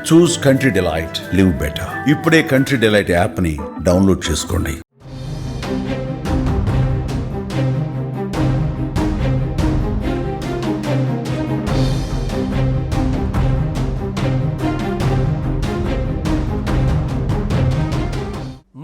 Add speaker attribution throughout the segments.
Speaker 1: చూస్ country delight, live better. ఇప్పుడే country delight app ని download చేసుకోండి.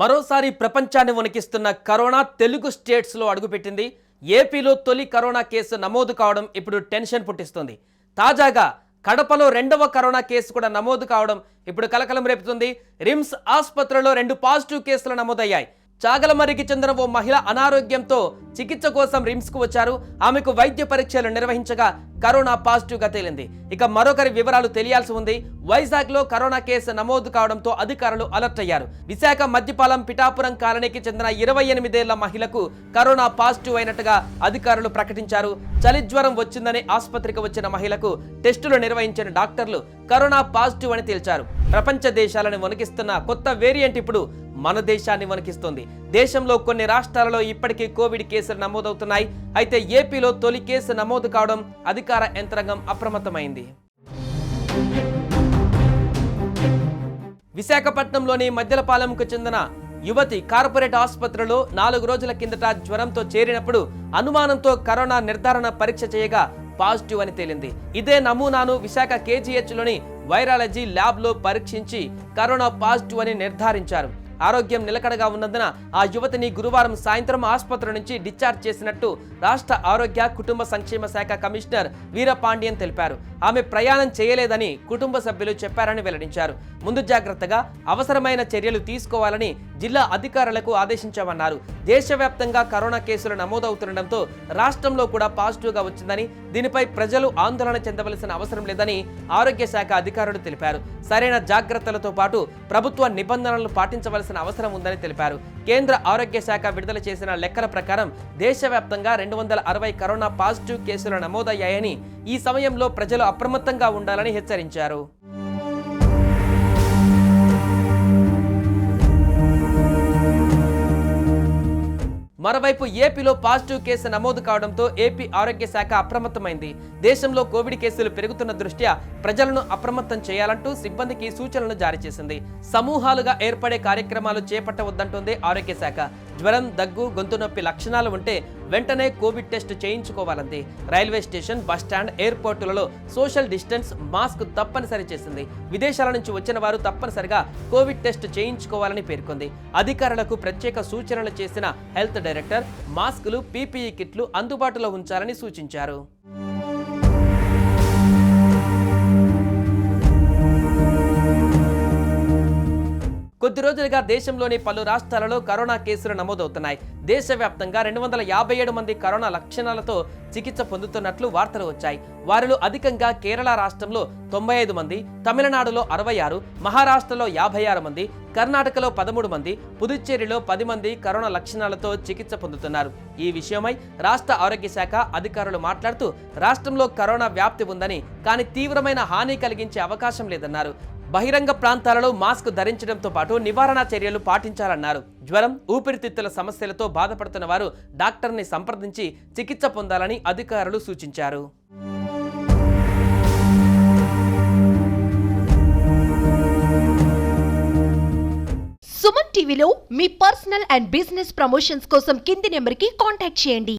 Speaker 2: మరోసారి ప్రపంచాన్ని వణికిస్తున్న కరోనా తెలుగు స్టేట్స్లో అడుగుపెట్టింది. ఏపీలో తొలి కరోనా కేసు నమోదు కావడం ఇప్పుడు టెన్షన్ పుట్టిస్తుంది. తాజాగా కడపలో రెండవ కరోనా కేసు కూడా నమోదు కావడం ఇప్పుడు కలకలం రేపుతుంది. రిమ్స్ ఆసుపత్రిలో 2 పాజిటివ్ కేసులు నమోదయ్యాయి. చాగలమర్రికి చెందిన ఓ మహిళ అనారోగ్యంతో చికిత్స కోసం రిమ్స్కు వచ్చారు. ఆమెకు వైద్య పరీక్షలు నిర్వహించగా కరోనా పాజిటివ్గా తేలింది. ఇక మరొకరి వివరాలు తెలియాల్సి ఉంది. వైజాగ్లో కరోనా కేసు నమోదు కావడంతో అధికారులు అలర్ట్ అయ్యారు. విశాఖ మద్దిపాలెం పిఠాపురం కాలనీకి చెందిన 28 ఏళ్ల మహిళకు కరోనా పాజిటివ్ అయినట్టుగా అధికారులు ప్రకటించారు. చలి జ్వరం వచ్చిందని ఆసుపత్రికి వచ్చిన మహిళకు టెస్టులు నిర్వహించిన డాక్టర్లు కరోనా పాజిటివ్ అని తేల్చారు. ప్రపంచ దేశాలను వణికిస్తున్న కొత్త వేరియంట్ ఇప్పుడు మన దేశాన్ని వణికిస్తుంది. దేశంలో కొన్ని రాష్ట్రాలలో ఇప్పటికీ కోవిడ్ కేసులు నమోదవుతున్నాయి. అయితే ఏపీలో తొలి కేసు నమోదు కావడం అధికార యంత్రాంగం అప్రమత్తమైంది. విశాఖపట్నంలోని మద్దిలపాలెంకు చెందిన యువతి కార్పొరేట్ ఆసుపత్రిలో 4 రోజుల కిందట జ్వరంతో చేరినప్పుడు అనుమానంతో కరోనా నిర్ధారణ పరీక్ష చేయగా పాజిటివ్ అని తేలింది. ఇదే నమూనాను విశాఖ కేజీహెచ్లోని వైరాలజీ ల్యాబ్లో పరీక్షించి కరోనా పాజిటివ్ అని నిర్ధారించారు. ఆరోగ్యం నిలకడగా ఉన్నందున ఆ యువతిని గురువారం సాయంత్రం ఆసుపత్రి నుంచి డిశ్చార్జ్ చేసినట్టు రాష్ట్ర ఆరోగ్య కుటుంబ సంక్షేమ శాఖ కమిషనర్ వీరపాండియన్ తెలిపారు. ఆమె ప్రయాణం చేయలేదని కుటుంబ సభ్యులు చెప్పారని వెల్లడించారు. ముందు జాగ్రత్తగా అవసరమైన చర్యలు తీసుకోవాలని జిల్లా అధికారులకు ఆదేశించామన్నారు. దేశవ్యాప్తంగా కరోనా కేసులు నమోదవుతుండటంతో రాష్ట్రంలో కూడా పాజిటివ్గా వచ్చిందని, దీనిపై ప్రజలు ఆందోళన చెందవలసిన అవసరం లేదని ఆరోగ్య శాఖ అధికారులు తెలిపారు. సరైన జాగ్రత్తలతో పాటు ప్రభుత్వ నిబంధనలను పాటించవలసిన అవసరం ఉందని తెలిపారు. కేంద్ర ఆరోగ్య శాఖ విడుదల చేసిన లెక్కల ప్రకారం దేశవ్యాప్తంగా 260 కరోనా పాజిటివ్ కేసులు నమోదయ్యాయని, ఈ సమయంలో ప్రజలు అప్రమత్తంగా ఉండాలని హెచ్చరించారు. మరోవైపు ఏపీలో పాజిటివ్ కేసు నమోదు కావడంతో ఏపీ ఆరోగ్య శాఖ అప్రమత్తమైంది. దేశంలో కోవిడ్ కేసులు పెరుగుతున్న దృష్ట్యా ప్రజలను అప్రమత్తం చేయాలంటూ సిబ్బందికి సూచనలు జారీ చేసింది. సమూహాలుగా ఏర్పడే కార్యక్రమాలు చేపట్టవద్దంటోంది ఆరోగ్య శాఖ. జ్వరం, దగ్గు, గొంతు నొప్పి లక్షణాలు ఉంటే వెంటనే కోవిడ్ టెస్ట్ చేయించుకోవాలంది. రైల్వే స్టేషన్, బస్టాండ్, ఎయిర్పోర్టులలో సోషల్ డిస్టెన్స్, మాస్క్ తప్పనిసరి చేసింది. విదేశాల నుంచి వచ్చిన వారు తప్పనిసరిగా కోవిడ్ టెస్ట్ చేయించుకోవాలని పేర్కొంది. అధికారులకు ప్రత్యేక సూచనలు చేసిన హెల్త్ డైరెక్టర్ మాస్కులు, పీపీఈ కిట్లు అందుబాటులో ఉంచాలని సూచించారు. కొద్ది రోజులుగా దేశంలోని పలు రాష్ట్రాలలో కరోనా కేసులు నమోదవుతున్నాయి. దేశవ్యాప్తంగా 257 మంది కరోనా లక్షణాలతో చికిత్స పొందుతున్నట్లు వార్తలు వచ్చాయి. వారిలో అధికంగా కేరళ రాష్ట్రంలో 95 మంది, తమిళనాడులో 66, మహారాష్ట్రలో 56 మంది, కర్ణాటకలో 13 మంది, పుదుచ్చేరిలో 10 మంది కరోనా లక్షణాలతో చికిత్స పొందుతున్నారు. ఈ విషయమై రాష్ట్ర ఆరోగ్య శాఖ అధికారులు మాట్లాడుతూ రాష్ట్రంలో కరోనా వ్యాప్తి ఉందని, కానీ తీవ్రమైన హాని కలిగించే అవకాశం లేదన్నారు. బహిరంగ ప్రాంతాలలో మాస్క్ ధరించడంతో పాటు నివారణ చర్యలు పాటించాలన్నారు. జ్వరం, ఊపిరితిత్తుల సమస్యలతో బాధపడుతున్న వారు డాక్టర్ని సంప్రదించి చికిత్స పొందాలని అధికారులు సూచించారు.
Speaker 3: సుమన్ టీవీలో మీ పర్సనల్ అండ్ బిజినెస్ ప్రమోషన్స్ కోసం కింది నెంబర్కి కాంటాక్ట్ చేయండి.